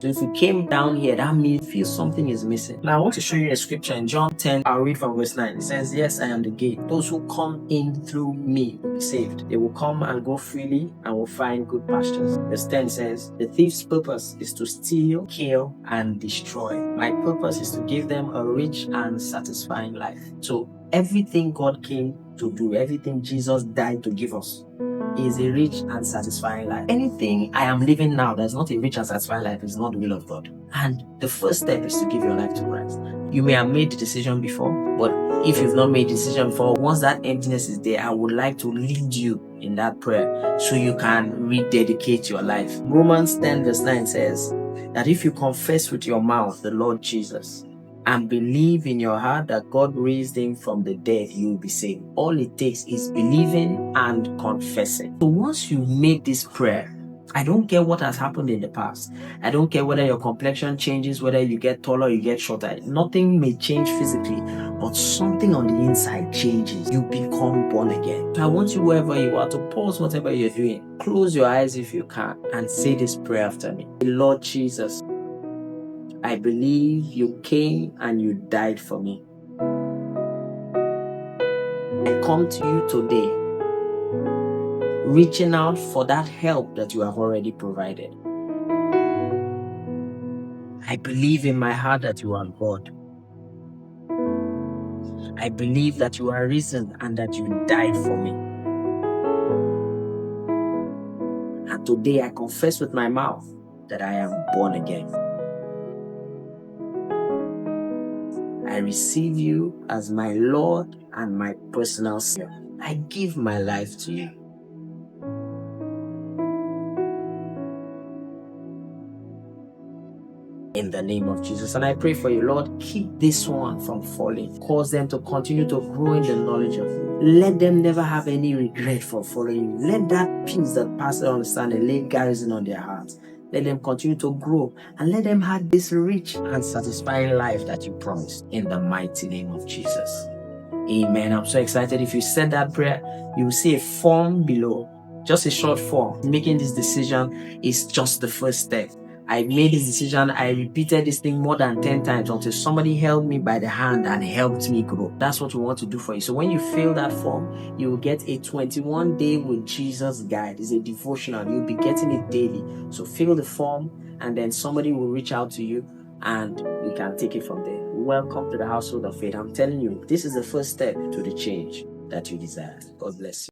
So if you came down here, that means you feel something is missing. Now I want to show you a scripture in John 10. I'll read from verse 9. It says, "Yes, I am the gate. Those who come in through me will be saved. They will come and go freely and will find good pastures." Verse 10 says, "The thief's purpose is to steal, kill, and destroy. My purpose is to give them a rich and satisfying life." So everything God came to do, everything Jesus died to give us, is a rich and satisfying life. Anything I am living now that's not a rich and satisfying life is not the will of God. And the first step is to give your life to Christ. You may have made the decision before, but if you've not made the decision before, once that emptiness is there, I would like to lead you in that prayer so you can rededicate your life. Romans 10 verse 9 says that if you confess with your mouth the Lord Jesus and believe in your heart that God raised him from the dead, you will be saved. All it takes is believing and confessing. So once you make this prayer, I don't care what has happened in the past. I don't care whether your complexion changes, whether you get taller, you get shorter. Nothing may change physically, but something on the inside changes. You become born again. So I want you, wherever you are, to pause whatever you're doing. Close your eyes if you can and say this prayer after me. Lord Jesus, I believe you came and you died for me. I come to you today, reaching out for that help that you have already provided. I believe in my heart that you are God. I believe that you are risen and that you died for me. And today I confess with my mouth that I am born again. I receive you as my Lord and my personal Savior. I give my life to you. In the name of Jesus. And I pray for you, Lord, keep this one from falling. Cause them to continue to grow in the knowledge of you. Let them never have any regret for following you. Let that peace that passes understanding lay garrison on their hearts. Let them continue to grow and let them have this rich and satisfying life that you promised. In the mighty name of Jesus. Amen. I'm so excited. If you said that prayer, you will see a form below. Just a short form. Making this decision is just the first step. I made this decision. I repeated this thing more than 10 times until somebody held me by the hand and helped me grow. That's what we want to do for you. So when you fill that form, you will get a 21-day with Jesus guide. It's a devotional. You'll be getting it daily. So fill the form and then somebody will reach out to you and we can take it from there. Welcome to the household of faith. I'm telling you, this is the first step to the change that you desire. God bless you.